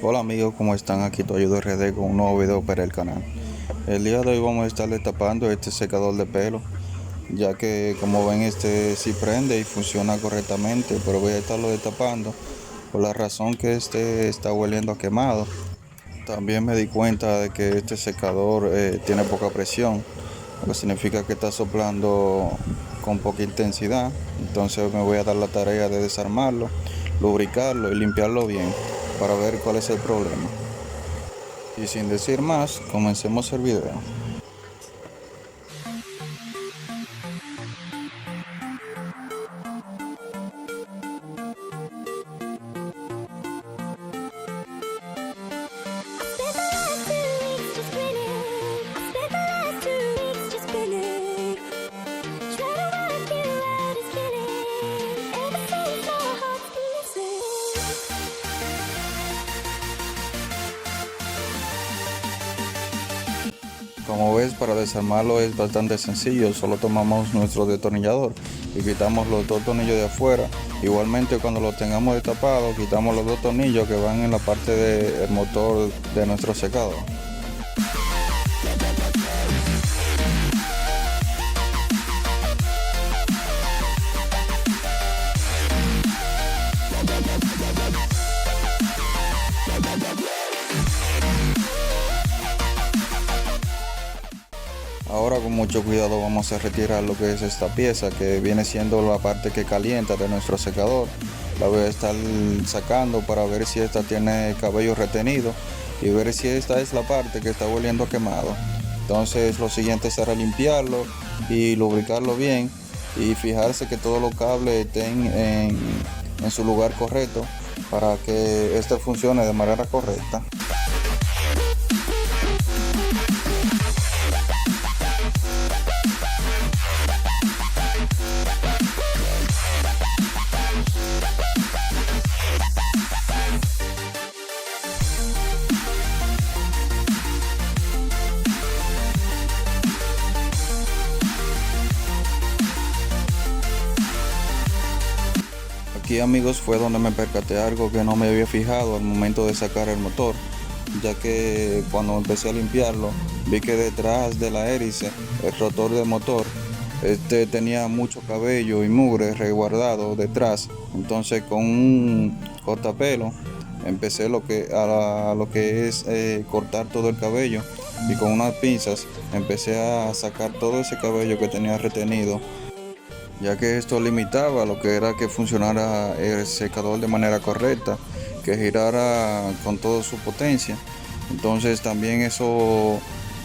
Hola amigos, ¿cómo están? Aquí tu ayudo RD con un nuevo video para el canal. El día de hoy vamos a estar destapando este secador de pelo, ya que como ven este sí prende y funciona correctamente, pero voy a estarlo destapando por la razón que este está hueliendo a quemado. También me di cuenta de que este secador tiene poca presión, lo que significa que está soplando con poca intensidad. Entonces me voy a dar la tarea de desarmarlo, lubricarlo y limpiarlo bien para ver cuál es el problema. Y sin decir más, comencemos el video. Como ves, para desarmarlo es bastante sencillo, solo tomamos nuestro destornillador y quitamos los dos tornillos de afuera. Igualmente cuando lo tengamos destapado, quitamos los dos tornillos que van en la parte del motor de nuestro secador. Ahora con mucho cuidado vamos a retirar lo que es esta pieza, que viene siendo la parte que calienta de nuestro secador. La voy a estar sacando para ver si esta tiene cabello retenido y ver si esta es la parte que está hueliendo a quemado. Entonces lo siguiente será limpiarlo y lubricarlo bien y fijarse que todos los cables estén en su lugar correcto para que este funcione de manera correcta. Aquí amigos fue donde me percaté algo que no me había fijado al momento de sacar el motor, ya que cuando empecé a limpiarlo vi que detrás de la hélice, el rotor del motor, este tenía mucho cabello y mugre resguardado detrás. Entonces con un cortapelo empecé lo que es cortar todo el cabello y con unas pinzas empecé a sacar todo ese cabello que tenía retenido, ya que esto limitaba lo que era que funcionara el secador de manera correcta, que girara con toda su potencia. Entonces también eso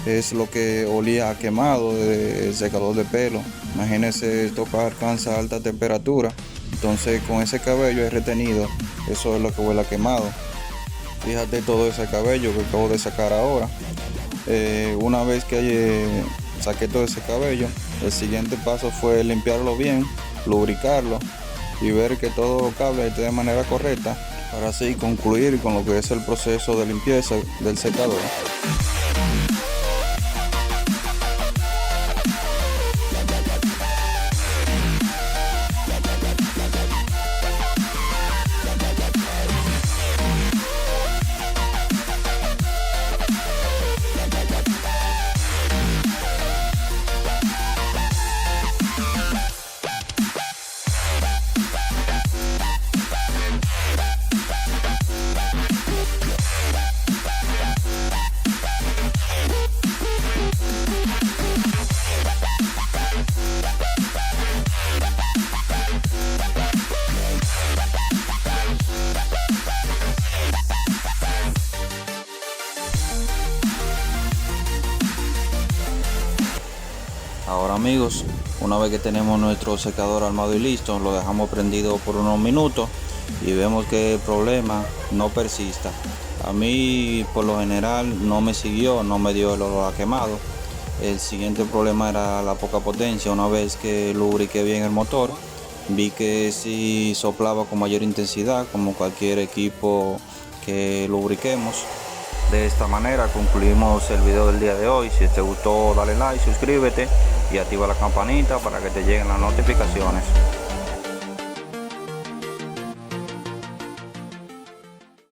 es lo que olía a quemado del secador de pelo. Imagínense, esto alcanza alta temperatura, entonces con ese cabello retenido, eso es lo que huele a quemado. Fíjate todo ese cabello que acabo de sacar ahora. Una vez que saqué todo ese cabello, el siguiente paso fue limpiarlo bien, lubricarlo y ver que todos los cables estén de manera correcta para así concluir con lo que es el proceso de limpieza del secador. Ahora amigos, una vez que tenemos nuestro secador armado y listo, lo dejamos prendido por unos minutos y vemos que el problema no persista. A mí por lo general no me siguió, no me dio el olor a quemado. El siguiente problema era la poca potencia. Una vez que lubriqué bien el motor, vi que sí soplaba con mayor intensidad, como cualquier equipo que lubriquemos. De esta manera concluimos el video del día de hoy. Si te gustó, dale like, suscríbete y activa la campanita para que te lleguen las notificaciones.